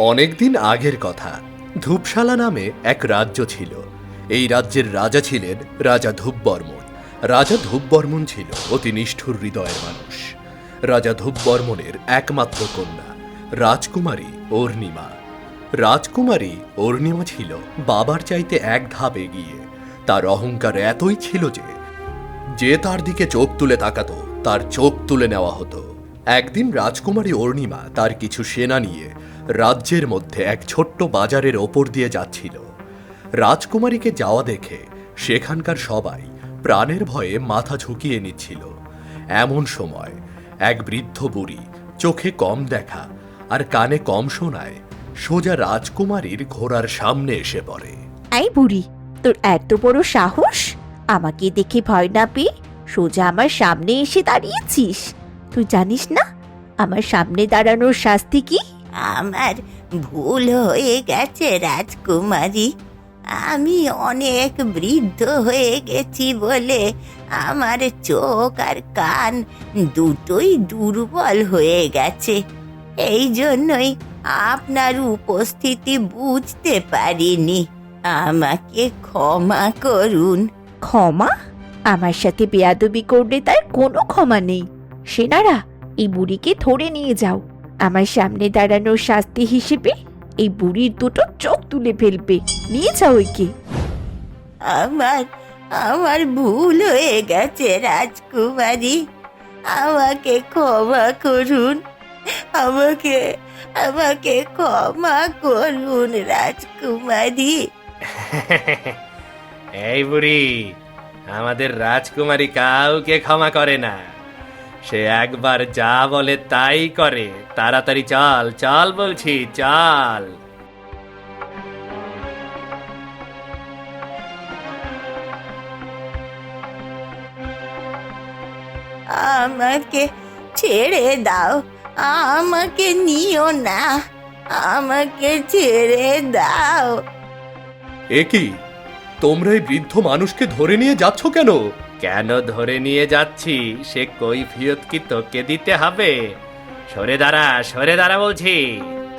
অনেকদিন আগের কথা। ধূপশালা নামে এক রাজ্য ছিল। এই রাজ্যের রাজা ছিলেন রাজা ধূপবর্মন। রাজা ধূপবর্মন ছিল অতি নিষ্ঠুর হৃদয়ের মানুষ। রাজা ধূপবর্মনের একমাত্র কন্যা রাজকুমারী অর্ণিমা। রাজকুমারী অর্ণিমা ছিল বাবার চাইতে এক ধাপ এগিয়ে। তার অহংকার এতই ছিল যে তার দিকে চোখ তুলে তাকাতো তার চোখ তুলে নেওয়া হতো। একদিন রাজকুমারী অর্ণিমা তার কিছু সেনা নিয়ে রাজ্যের মধ্যে এক ছোট্ট বাজারের ওপর দিয়ে যাচ্ছিল। রাজকুমারীকে যাওয়া দেখে সেখানকার সবাই প্রাণের ভয়ে মাথা ঝুঁকিয়ে নিচ্ছিল। এমন সময় এক বৃদ্ধ বুড়ি, চোখে কম দেখা আর কানে কম শোনায়, সোজা রাজকুমারীর ঘোড়ার সামনে এসে পড়ে। এই বুড়ি, তোর এত বড় সাহস! আমাকে দেখে ভয় না পেয়ে সোজা আমার সামনে এসে দাঁড়িয়েছিস। তুই জানিস না আমার সামনে দাঁড়ানোর শাস্তি কি? আমার ভুল হয়ে গেছে রাজকুমারী। আমি অনেক বৃদ্ধ হয়ে গেছি বলে আমার চোখ আর কান দুটোই দুর্বল হয়ে গেছে। এই জন্যই আপনার উপস্থিতি বুঝতে পারিনি। আমাকে ক্ষমা করুন। ক্ষমা? আমার সাথে বেয়াদবি করলে তার কোনো ক্ষমা নেই। সেনারা, এই বুড়িকে ধরে নিয়ে যাও। আমার সামনে দাঁড়ানোর শাস্তি হিসেবে এই বুড়ির দুটো চোখ তুলে ফেলবে। নিয়ে যাও একে। আমার আমার ভুল হয়ে গেছে রাজকুমারী। আমাকে ক্ষমা করুন। আমাকে আমাকে ক্ষমা করুন রাজকুমারী। এই বুড়ি, আমাদের রাজকুমারী কাউকে ক্ষমা করে না। সে একবার যা বলে তাই করে। তাড়াতাড়ি চল চল বলছি, চল। আমাকে ছেড়ে দাও, আমাকে নিও না, আমাকে ছেড়ে দাও। এ কি, তোমরা এই বৃদ্ধ মানুষকে ধরে নিয়ে যাচ্ছ কেন? কেন ধরে নিয়ে যাচ্ছি সে কৈফিয়ত কি তোকে দিতে হবে? সরে দাঁড়া বলছি।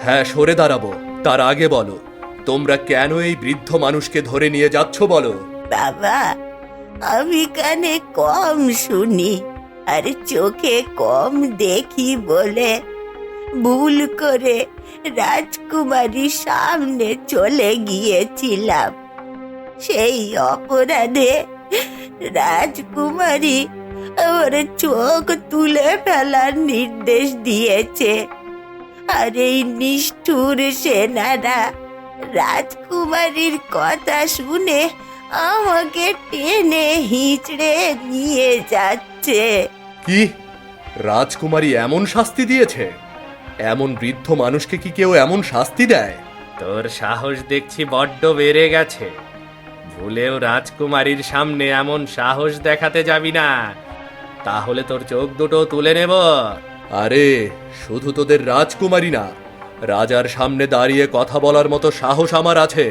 হ্যাঁ, সরে দাঁড়াবো। তার আগে বলো, তোমরা কেন এই বৃদ্ধ মানুষকে ধরে নিয়ে যাচ্ছ বলো। বাবা, আমি কানে কম শুনি আর চোখে কম দেখি বলে ভুল করে রাজকুমারীর সামনে চলে গিয়েছিলাম। সেই অপরাধে রাজকুমারী আমার চোখ তুলে ফেলার নির্দেশ দিয়েছে। আর এই নিষ্ঠুর সেনারা রাজকুমারীর কথা শুনে আমাকে টেনে হিঁচড়ে নিয়ে যাচ্ছে। কি, রাজকুমারী এমন শাস্তি দিয়েছে? এমন বৃদ্ধ মানুষকে কি কেউ এমন শাস্তি দেয়? তোর সাহস দেখছি বড্ড বেড়ে গেছে। ভুলেও রাজকুমারীর সামনে এমন সাহস দেখাতে যাবি না, তাহলে তোর চোখ দুটো তুলে নেব। আরে, শুধু তোদের রাজকুমারী না, রাজার সামনে দাঁড়িয়ে কথা বলার মতো সাহস আমার আছে।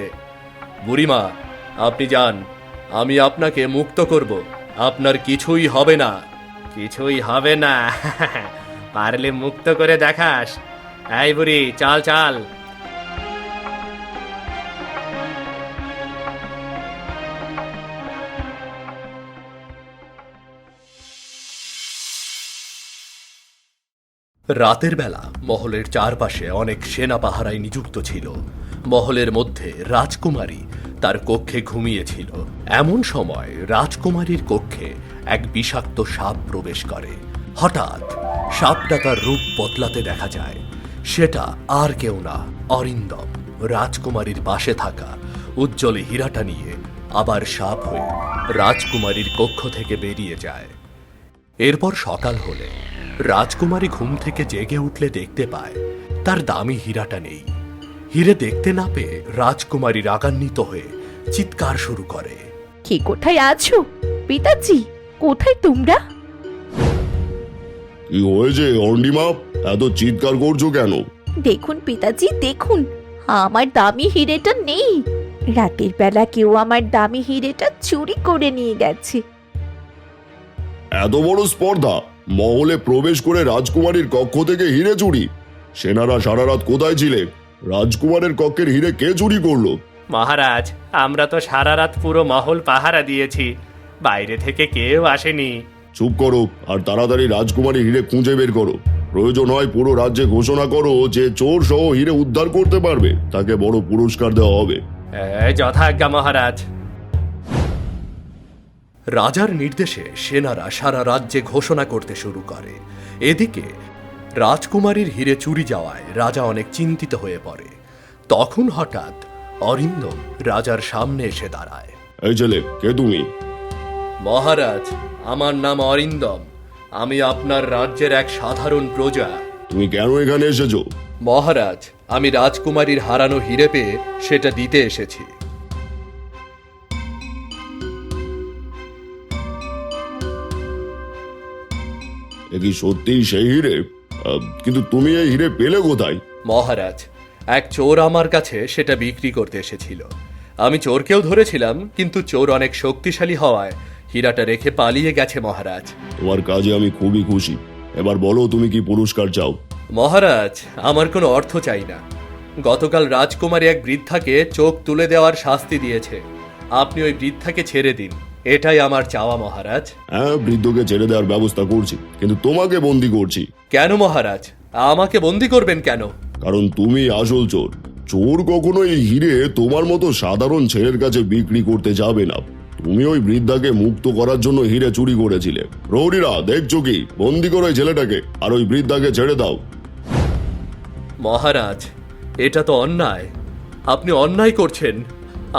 বুড়িমা, আপনি যান, আমি আপনাকে মুক্ত করব। আপনার কিছুই হবে না। কিছুই হবে না? পারলে মুক্ত করে দেখাস। এই বুড়ি, চল চল। রাতের বেলা মহলের চারপাশে অনেক সেনা পাহারায় নিযুক্ত ছিল। মহলের মধ্যে রাজকুমারী তার কক্ষে ঘুমিয়েছিল। এমন সময় রাজকুমারীর কক্ষে এক বিষাক্ত সাপ প্রবেশ করে। হঠাৎ সাপটা তার রূপ বদলাতে দেখা যায়। সেটা আর কেউ না, অরিন্দম, রাজকুমারীর পাশে থাকা উজ্জ্বলে হীরাটা নিয়ে আবার সাপ হয়ে রাজকুমারীর কক্ষ থেকে বেরিয়ে যায়। এরপর সকাল হলে রাজকুমারী ঘুম থেকে জেগে উঠলে দেখতে পায় তার দামি হীরাটা নেই। হীরে দেখতে না পেয়ে রাজকুমারী রাগান্বিত হয়ে চিৎকার শুরু করে। কে কোথায় আছো? পিতাজি, কোথায় তোমরা? কি হয়েছে অর্ণিমা, এত চিৎকার করছো কেন? দেখুন পিতাজি, দেখুন, আমার দামি হিরেটা নেই। রাতের বেলা কেউ আমার দামি হিরেটা চুরি করে নিয়ে গেছে। এত বড় স্পর্ধা! মহলে প্রবেশ করে রাজকুমারীর কক্ষ থেকে হিরে চুরি! সেনারা সারা রাত কোথায় ছিলে? রাজকুমারের কক্ষের হিরে কে চুরি করলো? মহারাজ, আমরা তো সারা রাত পুরো মহল পাহারা দিয়েছি, বাইরে থেকে কেউ আসেনি। চুপ করো আর তাড়াতাড়ি রাজকুমারী হিরে খুঁজে বের করো। প্রয়োজন হয় পুরো রাজ্যে ঘোষণা করো যে চোর সহ হিরে উদ্ধার করতে পারবে তাকে বড় পুরস্কার দেওয়া হবে। যথাজ্ঞা মহারাজ। রাজার নির্দেশে সেনারা সারা রাজ্যে ঘোষণা করতে শুরু করে। এদিকে রাজকুমারীর হিরে চুরি যাওয়ায় রাজা অনেক চিন্তিত হয়ে পড়ে। তখন হঠাৎ অরিন্দম রাজার সামনে এসে দাঁড়ায়। এই ছেলে, কে তুমি? মহারাজ, আমার নাম অরিন্দম। আমি আপনার রাজ্যের এক সাধারণ প্রজা। তুমি কেন এখানে এসেছো? মহারাজ, আমি রাজকুমারীর হারানো হিরে পেয়ে সেটা দিতে এসেছি। এ কি সত্যিই সেই হিরে? কিন্তু তুমি এই হিরে পেলে কোথায়? মহারাজ, এক চোর আমার কাছে সেটা বিক্রি করতে এসেছিল। আমি চোরকেও ধরেছিলাম, কিন্তু চোর অনেক শক্তিশালী হওয়ায় হীরাটা রেখে পালিয়ে গেছে মহারাজ। তোমার কাজে আমি খুবই খুশি। এবার বলো তুমি কি পুরস্কার চাও? মহারাজ, আমার কোনো অর্থ চাই না। গতকাল রাজকুমারী এক বৃদ্ধাকে চোখ তুলে দেওয়ার শাস্তি দিয়েছে। আপনি ওই বৃদ্ধাকে ছেড়ে দিন, এটাই আমার চাওয়া মহারাজ। হ্যাঁ, বৃদ্ধকে ছেড়ে দেওয়ার ব্যবস্থা করছি, কিন্তু তোমাকে বন্দি করছি। কেন মহারাজ? আমাকে বন্দি করবেন কেন? কারণ তুমি আসল চোর। চোর কখনো এই হিরে তোমার মতো সাধারণ ছেলের কাছে বিক্রি করতে যাবে না। তুমি ওই বৃদ্ধাকে মুক্ত করার জন্য হিরে চুরি করেছিলে। প্রহরীরা, দেখছো কি? বন্দি করো এই ছেলেটাকে আর ওই বৃদ্ধাকে ছেড়ে দাও। মহারাজ, এটা তো অন্যায়। আপনি অন্যায় করছেন।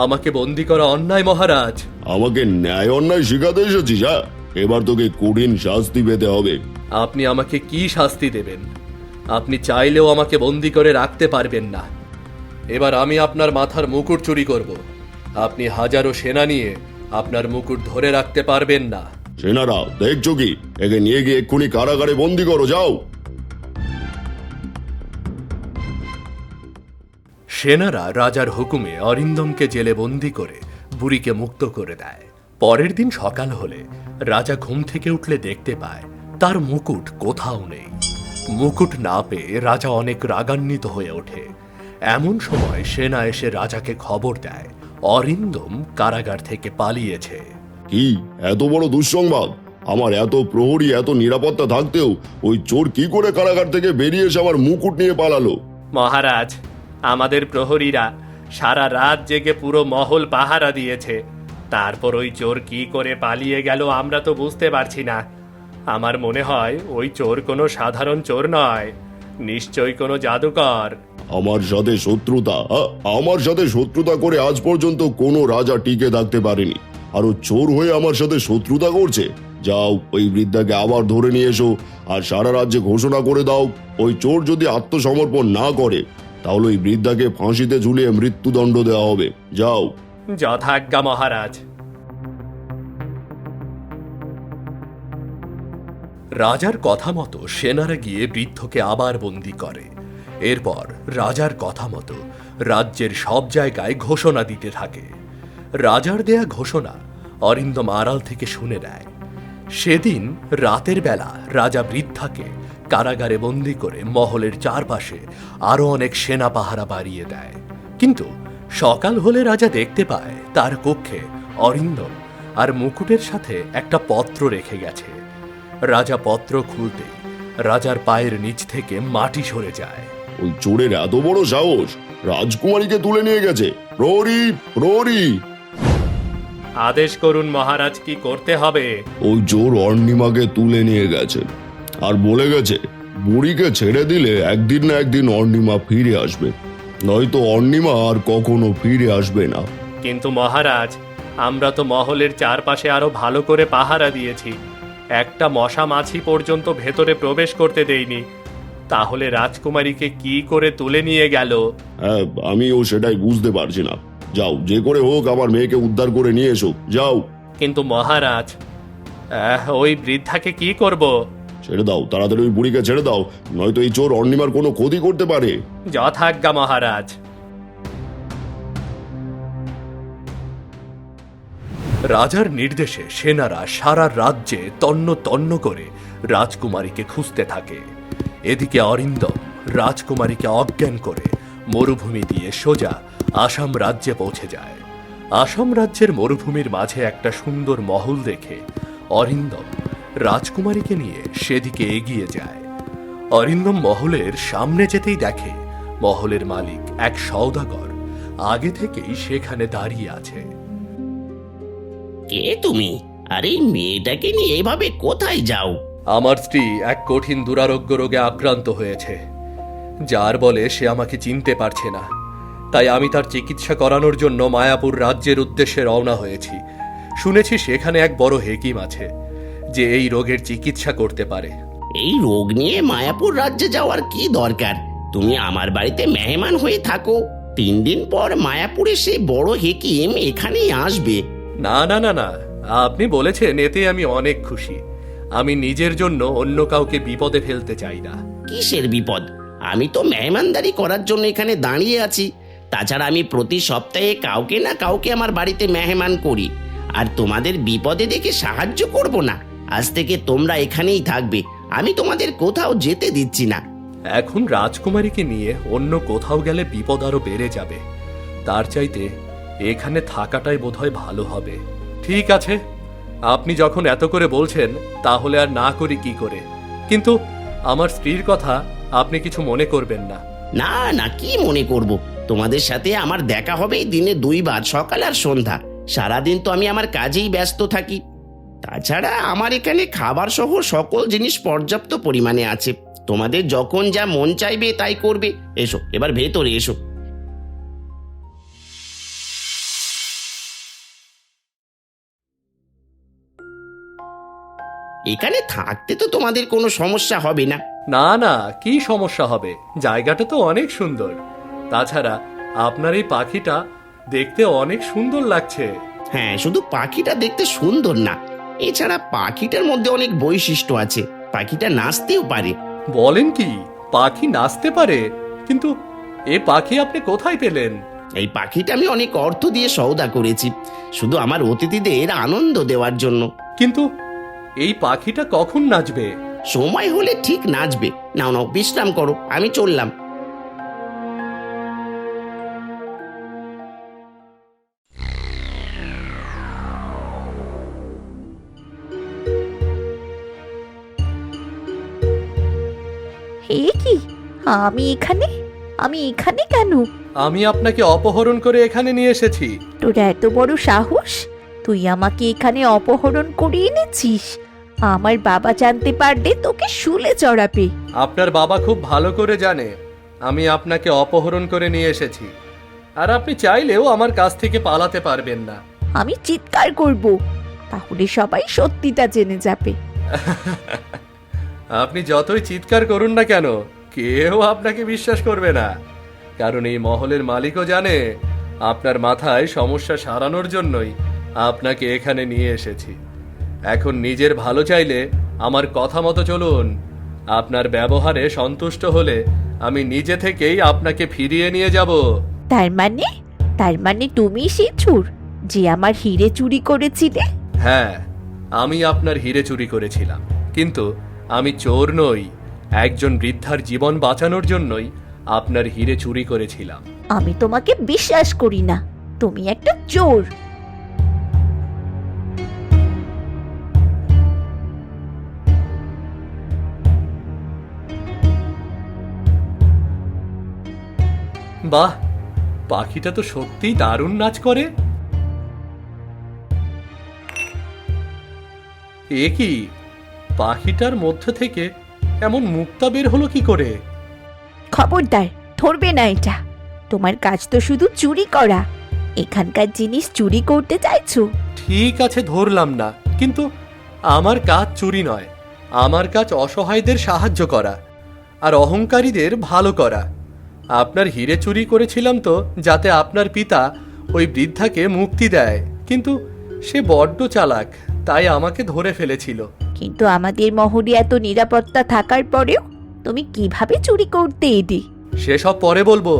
আমাকে বন্দি করা অন্যায় মহারাজ। আমাকে ন্যায় অন্যায় শিখাতে এসেছিস? হ্যাঁ, এবার তোকে কঠিন শাস্তি পেতে হবে। আপনি আমাকে কি শাস্তি দেবেন? আপনি চাইলেও আমাকে বন্দি করে রাখতে পারবেন না। এবার আমি আপনার মাথার মুকুট চুরি করব। আপনি হাজারো সেনা নিয়ে আপনার মুকুট ধরে রাখতে পারবেন না। সেনারা, দেখছো কি? একে নিয়ে গিয়ে এক্ষুনি কারাগারে বন্দি করো, যাও। সেনারা রাজার হুকুমে অরিন্দমকে জেলে বন্দি করে বুড়িকে মুক্ত করে দেয়। পরের দিন সকাল হলে রাজা ঘুম থেকে উঠলে দেখতে পায় তার মুকুট কোথাও নেই। মুকুট না পেয়ে রাজা অনেক রাগান্বিত হয়ে ওঠে। এমন সময় সেনা এসে রাজাকে খবর দেয় অরিন্দম কারাগার থেকে পালিয়েছে। কি এত বড় দুঃসংবাদ! আমার এত প্রহরী, এত নিরাপত্তা থাকতেও ওই চোর কি করে কারাগার থেকে বেরিয়ে এসে আমার মুকুট নিয়ে পালালো? মহারাজ, আমাদের প্রহরীরা সারা রাত জেগে পুরো মহল পাহারা দিয়েছে। তারপর ওই চোর কি করে পালিয়ে গেল আমরা তো বুঝতে পারছি না। আমার মনে হয় ওই চোর কোনো সাধারণ চোর নয়, নিশ্চয়ই কোনো জাদুকর। আমার সাথে শত্রুতা? আমার সাথে শত্রুতা করে আজ পর্যন্ত কোনো রাজা টিকে থাকতে পারেনি, আর ও চোর হয়ে আমার সাথে শত্রুতা করছে। যাও, ওই বৃদ্ধাকে আবার ধরে নিয়ে এসো আর সারা রাজ্যে ঘোষণা করে দাও, ওই চোর যদি আত্মসমর্পণ না করে তাহলে ওই বৃদ্ধাকে ফাঁসিতে ঝুলিয়ে মৃত্যুদণ্ড দেওয়া হবে। যাও। যথাজ্ঞা মহারাজ। রাজার কথা মতো সেনারা গিয়ে বৃদ্ধকে আবার বন্দি করে। এরপর রাজার কথা মতো রাজ্যের সব জায়গায় ঘোষণা দিতে থাকে। রাজার দেয়া ঘোষণা অরিন্দম আড়াল থেকে শুনে নেয়। সেদিন রাতের বেলা রাজা বৃদ্ধাকে কারাগারে বন্দি করে মহলের চারপাশে আরো অনেক সেনা পাহারা বাড়িয়ে দেয়। কিন্তু সকাল হলে রাজা দেখতে পায় তার কক্ষে অরিন্দম আর মুকুটের সাথে একটা পত্র রেখে গেছে। রাজা পত্র খুলতে রাজার পায়ের নিচ থেকে মাটি সরে যায়। ওই চোরের এত বড় সাহস! রাজকুমারীকে তুলে নিয়ে গেছে। প্রহরী, প্রহরী! আদেশ করুন মহারাজ, কি করতে হবে? ওই চোর অর্ণিমাকে তুলে নিয়ে গেছে আর বলে গেছে বুড়িকে ছেড়ে দিলে একদিন না একদিন অর্ণিমা ফিরে আসবে, নয়তো অর্ণিমা আর কখনো ফিরে আসবে না। কিন্তু মহারাজ, আমরা তো মহলের চারপাশে আরো ভালো করে পাহারা দিয়েছি, একটা মশা মাছি পর্যন্ত ভেতরে প্রবেশ করতে দেইনি। তাহলে রাজকুমারীকে কি করে তুলে নিয়ে গেল? হ্যাঁ, আমিও সেটাই বুঝতে পারছি না। যাও, যে করে হোক আমার মেয়েকে উদ্ধার করে নিয়ে এসো, যাও। কিন্তু মহারাজ, ওই বৃদ্ধাকে কি করব? ছেড়ে দাও, তাড়াতাড়ি ওই বুড়িকে ছেড়ে দাও, নয়তো এই চোর অর্ণিমার কোনো ক্ষতি করতে পারে। যথাজ্ঞা মহারাজ। রাজার নির্দেশে সেনারা সারা রাজ্যে তন্ন তন্ন করে রাজকুমারীকে খুঁজতে থাকে। এদিকে অরিন্দম রাজকুমারীকে অজ্ঞান করে মরুভূমি দিয়ে সোজা আসাম রাজ্যে পৌঁছে যায়। আসাম রাজ্যের মরুভূমির মাঝে একটা সুন্দর মহল দেখে অরিন্দম রাজকুমারীকে নিয়ে সেদিকে এগিয়ে যায়। অরিন্দম মহলের সামনে যেতেই দেখে মহলের মালিক এক সওদাগর আগে থেকেই সেখানে দাঁড়িয়ে আছে। কে তুমি? আরে এই মেয়েটাকে নিয়ে এভাবে কোথায় যাও? আমার স্ত্রী এক কঠিন দুরারোগ্য রোগে আক্রান্ত হয়েছে, যার বলে সে আমাকে চিনতে পারছে না। তাই আমি তার চিকিৎসা করানোর জন্য মায়াপুর রাজ্যের উদ্দেশ্যে রওনা হয়েছি। শুনেছি সেখানে এক বড় হেকিম আছে যে এই রোগের চিকিৎসা করতে পারে। এই রোগ নিয়ে মায়াপুর রাজ্যে যাওয়ার কি দরকার? তুমি আমার বাড়িতে মেহমান হয়ে থাকো। 3 দিন পর মায়াপুরে সেই বড় হেকিম এখানেই আসবে। না না না না, আপনি বলেছেন এতে আমি অনেক খুশি। আমি নিজের জন্য অন্য কাউকে বিপদে ফেলতে চাই না। কিসের বিপদ? আমি তো মেহমানদারি করার জন্য এখানে দাঁড়িয়ে আছি। তাছাড়া আমি প্রতি সপ্তাহে কাউকে না কাউকে আমার বাড়িতে মেহমান করি। আর তোমাদের বিপদে দেখে সাহায্য করব না। আজ থেকে তোমরা এখানেই থাকবে। আমি তোমাদের কোথাও যেতে দিচ্ছি না। এখন রাজকুমারীকে নিয়ে অন্য কোথাও গেলে বিপদ আরো বেড়ে যাবে। তার চাইতে এখানে থাকাটাই বোধহয় ভালো হবে। ঠিক আছে, আপনি যখন এত করে বলছেন তাহলে আর না করি কি করে। কিন্তু আমার স্ত্রীর কথা আপনি কিছু মনে করবেন না। না না, কি মনে করব? তোমাদের সাথে আমার দেখা হবে দিনে 2 বার, সকাল আর সন্ধ্যা। সারাদিন তো আমি আমার কাজেই ব্যস্ত থাকি। তাছাড়া আমার এখানে খাবার সহ সকল জিনিস পর্যাপ্ত পরিমাণে আছে। তোমাদের যখন যা মন চাইবে তাই করবে। এসো, এবার ভেতরে এসো। এখানে থাকতে তো তোমাদের কোনো সমস্যা হবে না। না না, কি সমস্যা হবে? জায়গাটা তো অনেক সুন্দর। তাছাড়া আপনার এই পাখিটা দেখতে অনেক সুন্দর লাগছে। হ্যাঁ, শুধু পাখিটা দেখতে সুন্দর না, এছাড়া পাখিটার মধ্যে অনেক বৈশিষ্ট্য আছে। পাখিটা নাচতেও পারে। বলেন কি, পাখি নাচতে পারে? কিন্তু এ পাখি আপনি কোথায় পেলেন? এই পাখিটা আমি অনেক অর্থ দিয়ে সওদা করেছি, শুধু আমার অতিথিদের আনন্দ দেওয়ার জন্য। কিন্তু এই পাখিটা কখন নাচবে? সময় হলে ঠিক নাচবে। নাও নাও, বিশ্রাম করো, আমি চললাম। হে কি, আমি এখানে আমি এখানে কেন? আমি আপনাকে অপহরণ করে এখানে নিয়ে এসেছি। তোর এত বড় সাহস! তুই আমাকে এখানে অপহরণ করে এনেছিস? আমার বাবা জানতে পারলে তোকে শুলে চড়াবে। আপনার বাবা খুব ভালো করে জানে আমি আপনাকে অপহরণ করে নিয়ে এসেছি, আর আপনি চাইলেও আমার কাছ থেকে পালাতে পারবেন না। আমি চিৎকার করব, তাহলে সবাই সত্যিটা জেনে যাবে। আপনি যতই চিৎকার করুন না কেন, কেউ আপনাকে বিশ্বাস করবে না। কারণ এই মহলের মালিকও জানে আপনার মাথায় সমস্যা সারানোর জন্যই আপনাকে এখানে নিয়ে এসেছি। এখন নিজের ভালো চাইলে আমার কথা মতো চলুন। আপনার ব্যবহারে সন্তুষ্ট হলে আমি নিজে থেকেই আপনাকে ফিরিয়ে নিয়ে যাব। তার মানে তুমি সেই চোর যে আমার হিরে চুরি করেছিলে? হ্যাঁ, আমি আপনার হিরে চুরি করেছিলাম, কিন্তু আমি চোর নই। একজন বৃদ্ধার জীবন বাঁচানোর জন্যই আপনার হিরে চুরি করেছিলাম। আমি তোমাকে বিশ্বাস করি না, তুমি একটা চোর। বাহ, পাখিটা তো সত্যিই দারুণ নাচ করে। এ কি, পাখিটার মধ্যে থেকে এমন মুক্তা বের হলো কি করে? খবরদার, ধরবে না এটা। তোমার কাজ তো শুধু চুরি করা। এখানকার জিনিস চুরি করতে চাইছো? ঠিক আছে, ধরলাম না, কিন্তু আমার কাজ চুরি নয়। আমার কাজ অসহায়দের সাহায্য করা আর অহংকারীদের ভালো করা। আপনার হিরে চুরি করেছিলাম তো যাতে আপনার পিতা ওই বৃদ্ধাকে মুক্তি দেয়, কিন্তু সে বড্ড চালাক, তাই আমাকে ধরে ফেলেছিল। কিন্তু আমাদের মহলে এত নিরাপত্তা থাকার পরেও তুমি কিভাবে চুরি করতে এলে? সেসব পরে বলবো।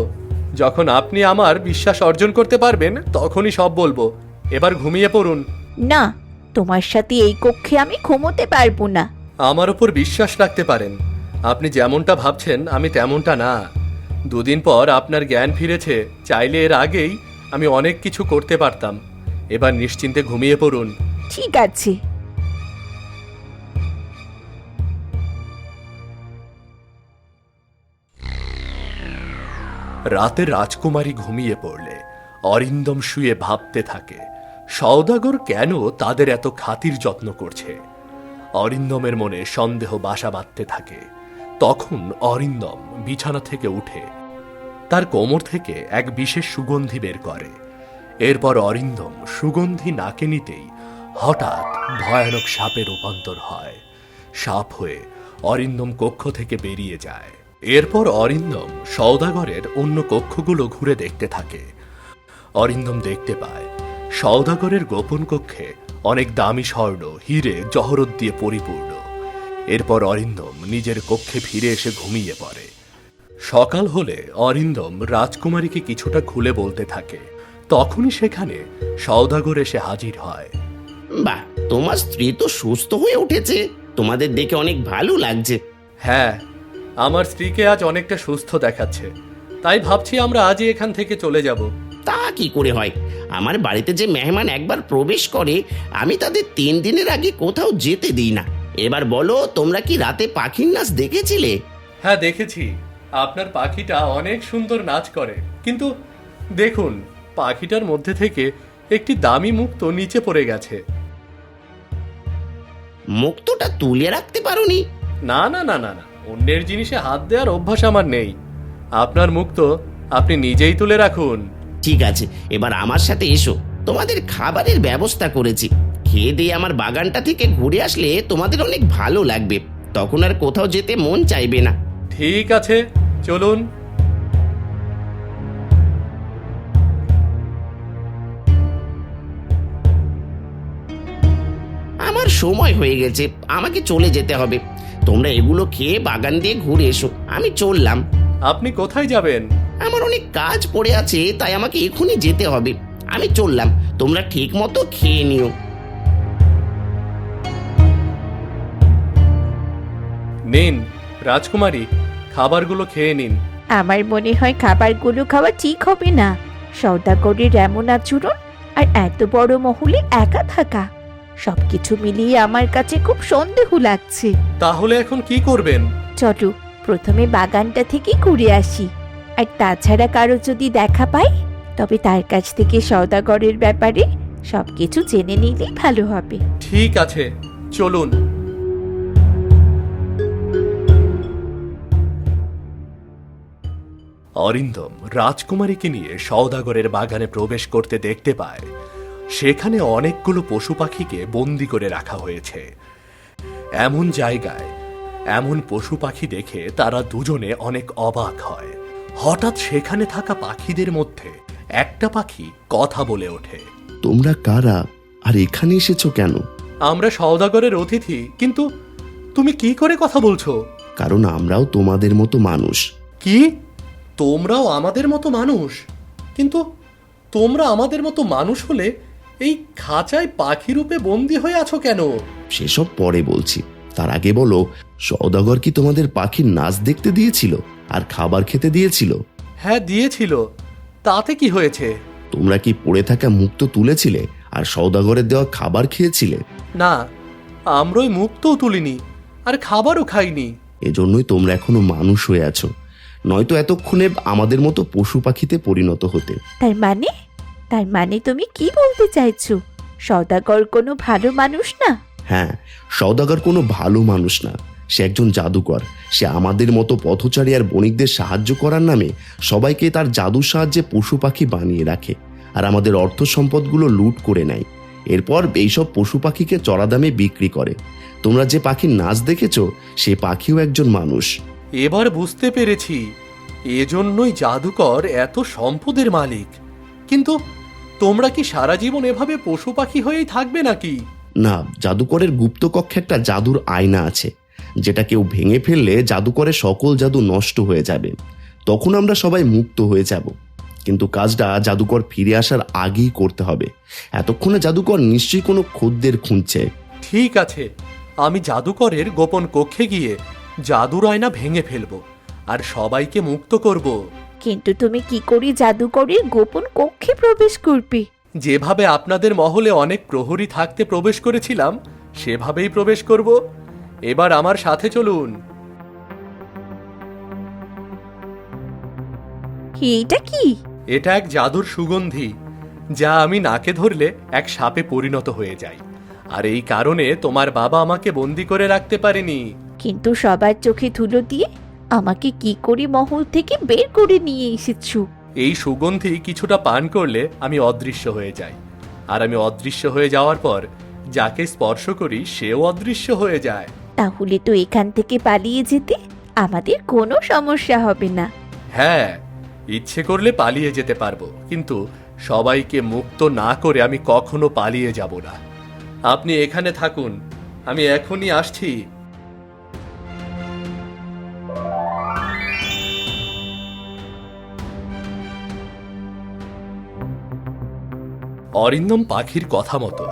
যখন আপনি আমার বিশ্বাস অর্জন করতে পারবেন তখনই সব বলবো। এবার ঘুমিয়ে পড়ুন। না, তোমার সাথে এই কক্ষে আমি ঘুমোতে পারবো না। আমার উপর বিশ্বাস রাখতে পারেন। আপনি যেমনটা ভাবছেন আমি তেমনটা না। দুদিন পর আপনার জ্ঞান ফিরেছে, চাইলে এর আগেই আমি অনেক কিছু করতে পারতাম। এবার নিশ্চিন্তে ঘুমিয়ে পড়ুন। ঠিক আছে। রাতে রাজকুমারী ঘুমিয়ে পড়লে অরিন্দম শুয়ে ভাবতে থাকে সওদাগর কেন তাদের এত খাতির যত্ন করছে। অরিন্দমের মনে সন্দেহ বাসা বাঁধতে থাকে। তখন অরিন্দম বিছানা থেকে উঠে তার কোমর থেকে এক বিশেষ সুগন্ধি বের করে। এরপর অরিন্দম সুগন্ধি নাকে নিতেই হঠাৎ ভয়ানক সাপে রূপান্তর হয়। সাপ হয়ে অরিন্দম কক্ষ থেকে বেরিয়ে যায়। এরপর অরিন্দম সওদাগরের অন্য কক্ষগুলো ঘুরে দেখতে থাকে। অরিন্দম দেখতে পায় সওদাগরের গোপন কক্ষে অনেক দামি স্বর্ণ, হিরে, জহরত দিয়ে পরিপূর্ণ। এরপর অরিন্দম নিজের কক্ষে ফিরে এসে ঘুমিয়ে পড়ে। সকাল হলে অরিন্দম রাজকুমারীকে কিছুটা খুলে বলতে থাকে। তখনই সেখানে সওদাগর এসে হাজির হয়। বাহ, তোমার স্ত্রী তো সুস্থ হয়ে উঠেছে, তোমাদের দেখে অনেক ভালো লাগছে। হ্যাঁ, আমার স্ত্রীকে আজ অনেকটা সুস্থ দেখাচ্ছে, তাই ভাবছি আমরা আজই এখান থেকে চলে যাব। তা কি করে হয়? আমার বাড়িতে যে মেহমান একবার প্রবেশ করে আমি তাদের 3 দিনের আগে কোথাও যেতে দিই না। এবার বলো, তোমরা কি রাতে পাখির নাচ দেখেছিলে? হ্যাঁ, দেখেছি। আপনার পাখিটা অনেক সুন্দর নাচ করে, কিন্তু দেখুন পাখিটার মধ্যে থেকে একটি দামি মুক্তো নিচে পড়ে গেছে। মুক্তোটা তুলে রাখতে পারোনি? না না না না না, অন্যের জিনিসে হাত দেওয়ার অভ্যাস আমার নেই। আপনার মুক্তো আপনি নিজেই তুলে রাখুন। ঠিক আছে, এবার আমার সাথে এসো, তোমাদের খাবারের ব্যবস্থা করেছি। খেয়ে দিয়ে আমার বাগানটা থেকে ঘুরে আসলে তোমাদের অনেক ভালো লাগবে, তখন আর কোথাও যেতে মন চাইবে না। ঠিক আছে, চলুন। আমার সময় হয়ে গেছে, আমাকে চলে যেতে হবে। তোমরা এগুলো খেয়ে বাগান দিয়ে ঘুরে এসো, আমি চললাম। আপনি কোথায় যাবেন? আমার অনেক কাজ পড়ে আছে, তাই আমাকে এখনই যেতে হবে। আমি চললাম, তোমরা ঠিক মতো খেয়ে নিও। নিন রাজকুমারী, খাবারগুলো খেয়ে নিন। আমার মনে হয় খাবারগুলো খাওয়া ঠিক হবে না। সওদাগরের এমন আচরণ আর এত বড় মহলে একা থাকা, সবকিছু মিলিয়ে আমার কাছে খুব সন্দেহ লাগছে। তাহলে এখন কি করবেন? চলো প্রথমে বাগানটা থেকে ঘুরে আসি, আর তাছাড়া কারো যদি দেখা পাই তবে তার কাছ থেকে সওদাগরের ব্যাপারে সবকিছু জেনে নিলেই ভালো হবে। ঠিক আছে, চলুন। অরিন্দম রাজকুমারীকে নিয়ে সওদাগরের বাগানে প্রবেশ করতে দেখতে পায় সেখানে অনেকগুলো পশু পাখিকে বন্দি করে রাখা হয়েছে। এমন জায়গায় এমন পশু পাখি দেখে তারা দুজনে অনেক অবাক হয়। হঠাৎ সেখানে থাকা পাখিদের মধ্যে একটা পাখি কথা বলে ওঠে। তোমরা কারা আর এখানে এসেছো কেন? আমরা সওদাগরের অতিথি, কিন্তু তুমি কি করে কথা বলছো? কারণ আমরাও তোমাদের মতো মানুষ। কি? তোমরাও আমাদের মতো মানুষ? কিন্তু তোমরা আমাদের মতো মানুষ হলে এই খাঁচায় পাখি রূপে বন্দি হয়ে আছো কেন? সেসব পরে বলছি, তার আগে বলো, সওদাগর কি তোমাদের পাখির নাচ দেখতে দিয়েছিল আর খাবার খেতে দিয়েছিল? হ্যাঁ, দিয়েছিল। তাতে কি হয়েছে? তোমরা কি পড়ে থাকা মুক্তো তুলেছিলে আর সওদাগরের দেওয়া খাবার খেয়েছিলে? না, আমরাই মুক্তও তুলিনি আর খাবারও খাইনি। এজন্যই তোমরা এখনো মানুষ হয়ে আছো, নয়তো এতক্ষণে আমাদের মতো পশু পাখিতে পরিণত হতে। তার মানে তুমি কি বলতে চাইছো? সওদাগর কোনো ভালো মানুষ না? হ্যাঁ, সওদাগর কোনো ভালো মানুষ না, সে একজন জাদুকর। সে আমাদের মতো পথচারী আর বণিকদের সাহায্য করার নামে সবাইকে তার জাদুর সাহায্যে পশু পাখি বানিয়ে রাখে আর আমাদের অর্থ সম্পদগুলো লুট করে নেয়। এরপর এইসব পশু পাখিকে চড়া দামে বিক্রি করে। তোমরা যে পাখির নাচ দেখেছো সে পাখিও একজন মানুষ। এবার বুঝতে পেরেছি, এজন্যই জাদুকর এত সম্পদের মালিক। কিন্তু তোমরা কি সারা জীবন এভাবে পশু পাখি হয়েই থাকবে নাকি? না, জাদুকরের গুপ্ত কক্ষে একটা জাদুর আয়না আছে, যেটা কেউ ভেঙে ফেললে জাদুকরের সকল জাদু নষ্ট হয়ে যাবে। তখন আমরা সবাই মুক্ত হয়ে যাব। কিন্তু কাজটা জাদুকর ফিরে আসার আগেই করতে হবে। এতক্ষণে জাদুকর নিশ্চয়ই কোনো খদ্দের খুঁজছে। ঠিক আছে, আমি জাদুকরের গোপন কক্ষে গিয়ে জাদুর আয়না ভেঙে ফেলবো আর সবাইকে মুক্ত করব। কিন্তু তুমি কি করে জাদুকরের গোপন কক্ষে প্রবেশ করবে? যেভাবে আপনাদের মহলে অনেক প্রহরী থাকতে প্রবেশ করেছিলাম সেভাবেই প্রবেশ করব। এবার আমার সাথে চলুন। এইটা কি? এটা এক জাদুর সুগন্ধি, যা আমি নাকে ধরলে এক সাপে পরিণত হয়ে যাই। আর এই কারণে তোমার বাবা আমাকে বন্দি করে রাখতে পারেনি। কিন্তু সবার চোখে ধুলো দিয়ে আমাকে কি করে মহল থেকে বের করে নিয়ে এসেছো? এই সুগন্ধি কিছুটা পান করলে আমি অদৃশ্য হয়ে যাই, আর আমি অদৃশ্য হয়ে যাওয়ার পর যাকে স্পর্শ করি সেও অদৃশ্য হয়ে যায়। তাহলে তো এখান থেকে পালিয়ে যেতে আমাদের কোনো সমস্যা হবে না। হ্যাঁ, ইচ্ছে করলে পালিয়ে যেতে পারবো, কিন্তু সবাইকে মুক্ত না করে আমি কখনো পালিয়ে যাব না। আপনি এখানে থাকুন, আমি এখনই আসছি। অরিন্দম পাখির কথা মতো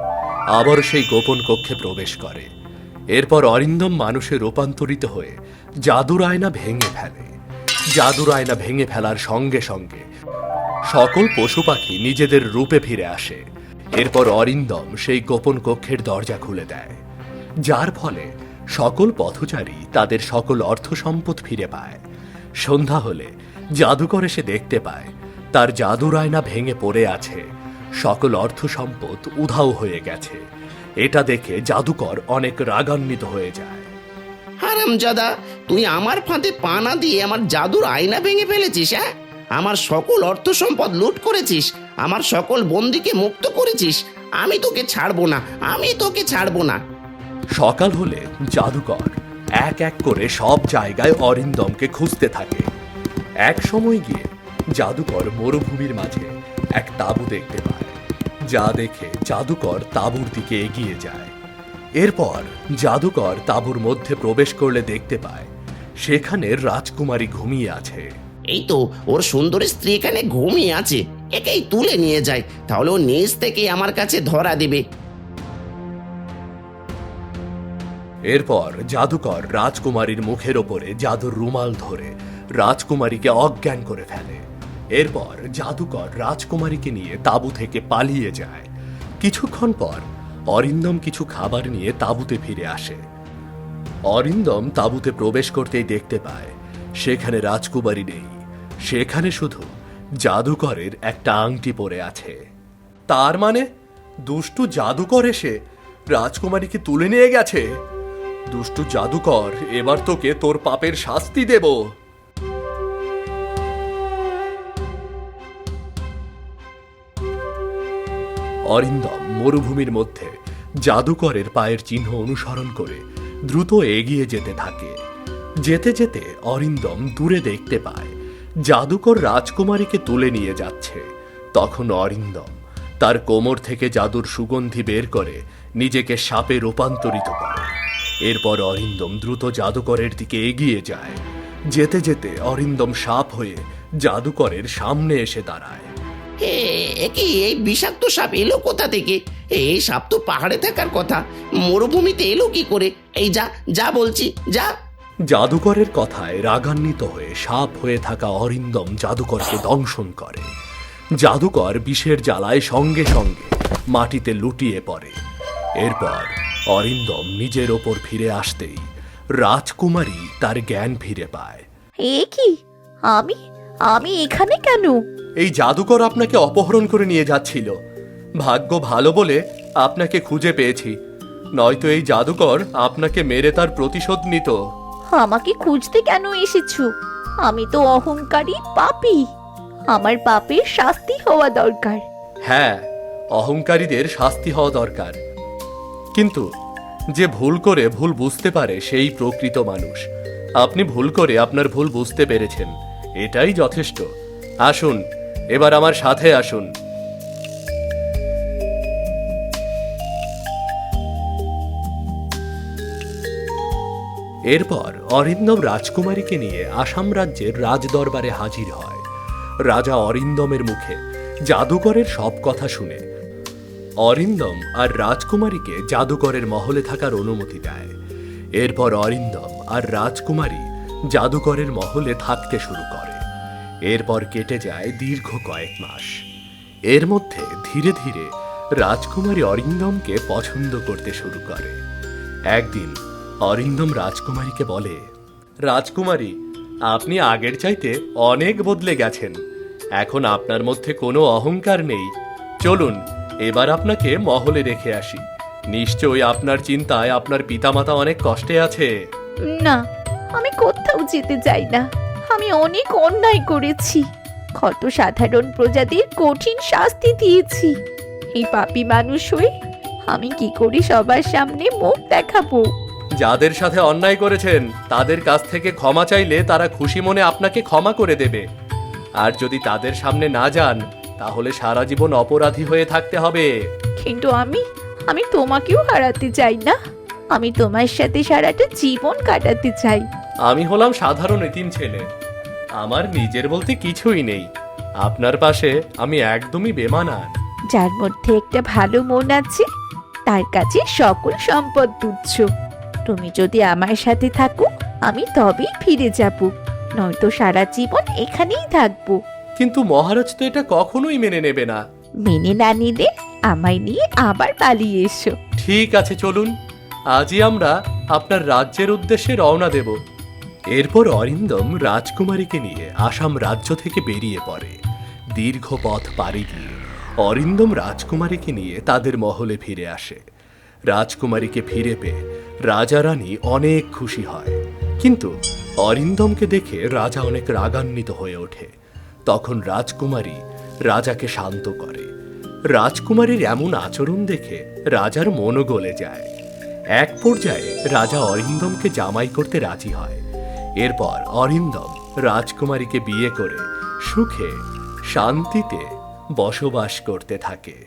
আবার সেই গোপন কক্ষে প্রবেশ করে। এরপর অরিন্দম মানুষে রূপান্তরিত হয়ে জাদুর আয়না ভেঙে ফেলে। জাদুর আয়না ভেঙে ফেলার সঙ্গে সঙ্গে সকল পশু পাখি নিজেদের রূপে ফিরে আসে। এরপর অরিন্দম সেই গোপন কক্ষের দরজা খুলে দেয়, যার ফলে সকল পথচারী তাদের সকল অর্থ সম্পদ ফিরে পায়। সন্ধ্যা হলে জাদুকর এসে দেখতে পায় তার জাদুর আয়না ভেঙে পড়ে আছে, সকল অর্থ সম্পদ উধাও হয়ে গেছে। এটা দেখে জাদুকর অনেক রাগান্বিত হয়ে যায়। হারামজাদা, তুই আমার ফাঁদে পা না দিয়ে আমার জাদুর আয়না ভেঙে ফেলেছিস। হ্যাঁ, আমার সকল অর্থ সম্পদ লুট করেছিস, আমার সকল বন্দীকে মুক্ত করেছিস। আমি তোকে ছাড়বো না, আমি তোকে ছাড়বো না। সকাল হলে জাদুকর এক এক করে সব জায়গায় অরিন্দমকে খুঁজতে থাকে। এক সময় গিয়ে জাদুকর মরুভূমির মাঝে এক তাঁবু দেখতে পায়, যা দেখে জাদুকর তাঁবুর দিকে এগিয়ে যায়। এরপর জাদুকর তাঁবুর মধ্যে প্রবেশ করলে দেখতে পায় সেখানে রাজকুমারী ঘুমিয়ে আছে। এই তো ওর সুন্দরী স্ত্রী এখানে ঘুমিয়ে আছে, একেই তুলে নিয়ে যায়, তাহলে ও নিজ থেকে আমার কাছে ধরা দেবে। এরপর জাদুকর রাজকুমারীর মুখের ওপরে জাদুর রুমাল ধরে রাজকুমারীকে অজ্ঞান করে ফেলে। এরপর জাদুকর রাজকুমারীকে নিয়ে তাঁবু থেকে পালিয়ে যায়। কিছুক্ষণ পর অরিন্দম কিছু খাবার নিয়ে তাঁবুতে ফিরে আসে। অরিন্দম তাঁবুতে প্রবেশ করতেই দেখতে পায় সেখানে রাজকুমারী নেই, সেখানে শুধু জাদুকরের একটা আংটি পড়ে আছে। তার মানে দুষ্টু জাদুকর এসে রাজকুমারীকে তুলে নিয়ে গেছে। দুষ্টু জাদুকর, এবার তোকে তোর পাপের শাস্তি দেব। অরিন্দম মরুভূমির মধ্যে জাদুকরের পায়ের চিহ্ন অনুসরণ করে দ্রুত এগিয়ে যেতে থাকে। যেতে যেতে অরিন্দম দূরে দেখতে পায় জাদুকর রাজকুমারীকে তুলে নিয়ে যাচ্ছে। তখন অরিন্দম তার কোমর থেকে জাদুর সুগন্ধি বের করে নিজেকে সাপে রূপান্তরিত করে। এরপর অরিন্দম দ্রুত জাদুকরের দিকে এগিয়ে যায়। যেতে যেতে অরিন্দম সাপ হয়ে জাদুকরের সামনে এসে দাঁড়ায়। কি এই বিষাক্ত সাপ এলো কোথা থেকে? এই সাপ তো পাহাড়ে থাকার কথা, মরুভূমিতে এলো কি করে? এই যা যা বলছি, যা। জাদুকরের কথায় রাগান্বিত হয়ে সাপ হয়ে থাকা অরিন্দম জাদুকরকে দংশন করে। জাদুকর বিষের জ্বালায় সঙ্গে সঙ্গে মাটিতে লুটিয়ে পড়ে। এরপর অরিন্দম নিজের ওপর ফিরে আসতেই রাজকুমারী তার জ্ঞান ফিরে পায়। এ কি? আমি আমি এখানে কেন? এই জাদুকর আপনাকে অপহরণ করে নিয়ে যাচ্ছিল। ভাগ্য ভালো বলে আপনাকে খুঁজে পেয়েছি, নয়তো এই জাদুকর আপনাকে মেরে তার প্রতিশোধ নিত। আমাকে খুঁজতে কেন এসেছো? আমি তো অহংকারী পাপী, আমার পাপের শাস্তি হওয়া দরকার। হ্যাঁ, অহংকারীদের শাস্তি হওয়া দরকার, কিন্তু যে ভুল করে ভুল বুঝতে পারে সেই প্রকৃত মানুষ। আপনি ভুল করে আপনার ভুল বুঝতে পেরেছেন, এটাই যথেষ্ট। আসুন, এবার আমার সাথে আসুন। এরপর অরিন্দম রাজকুমারীকে নিয়ে আসাম রাজ্যের রাজদরবারে হাজির হয়। রাজা অরিন্দমের মুখে জাদুকরের সব কথা শুনে অরিন্দম আর রাজকুমারীকে জাদুকরের মহলে থাকার অনুমতি দেয়। এরপর অরিন্দম আর রাজকুমারী জাদুকরের মহলে থাকতে শুরু করে। এরপর কেটে যায় দীর্ঘ কয়েক মাস। এর মধ্যে ধীরে ধীরে রাজকুমারী অরিন্দমকে পছন্দ করতে শুরু করে। একদিন অরিন্দম রাজকুমারীকে বলে, রাজকুমারী, আপনি আগের চাইতে অনেক বদলে গেছেন। এখন আপনার মধ্যে কোনো অহংকার নেই। চলুন এবার আপনাকে মহলে রেখে আসি। নিশ্চয়ই আপনার চিন্তায় আপনার পিতামাতা অনেক কষ্টে আছে। না, আমি কোথাও যেতে চাই না। আমি অনেক অন্যায় করেছি, কত সাধারণ প্রজাদের কঠিন শাস্তি দিয়েছি। এই পাপী মানুষ হয়ে আমি কি করে সবার সামনে মুখ দেখাবো? যাদের সাথে অন্যায় করেছেন তাদের কাছ থেকে ক্ষমা চাইলে তারা খুশি মনে আপনাকে ক্ষমা করে দেবে। আর যদি তাদের সামনে না যান তাহলে সারা জীবন অপরাধী হয়ে থাকতে হবে। কিন্তু আমি তোমাকেও হারাতে চাই না। আমি তোমার সাথে সারাটা জীবন কাটাতে চাই। আমি হলাম সাধারণ এতিম ছেলে, আমার নিজের বলতে কিছুই নেই। আপনার পাশে আমি একদমই বেমানান। যার মধ্যে একটা ভালো মন আছে তার কাছে সকল সম্পদ তুচ্ছ। তুমি যদি আমার সাথে থাকো আমি তবেই ফিরে যাব, নয়তো সারা জীবন এখানেই থাকবো। কিন্তু মহারাজ তো এটা কখনোই মেনে নেবে না। মেনে না নিলে আমায় নিয়ে আবার পালিয়ে এসো। ঠিক আছে, চলুন আজই আমরা আপনার রাজ্যের উদ্দেশ্যে রওনা দেব। এরপর অরিন্দম রাজকুমারীকে নিয়ে আসাম রাজ্য থেকে বেরিয়ে পড়ে। দীর্ঘ পথ পাড়ি দিয়ে অরিন্দম রাজকুমারীকে নিয়ে তাদের মহলে ফিরে আসে। রাজকুমারীকে ফিরে পেয়ে রাজা রানী অনেক খুশি হয়, কিন্তু অরিন্দমকে দেখে রাজা অনেক রাগান্বিত হয়ে ওঠে। তখন রাজকুমারী রাজাকে শান্ত করে। রাজকুমারীর এমন আচরণ দেখে রাজার মনও গলে যায়। এক পর্যায়ে রাজা অরিন্দমকে জামাই করতে রাজি হয়। এরপর অরিন্দম রাজকুমারীকে বিয়ে করে সুখে শান্তিতে বসবাস করতে থাকে।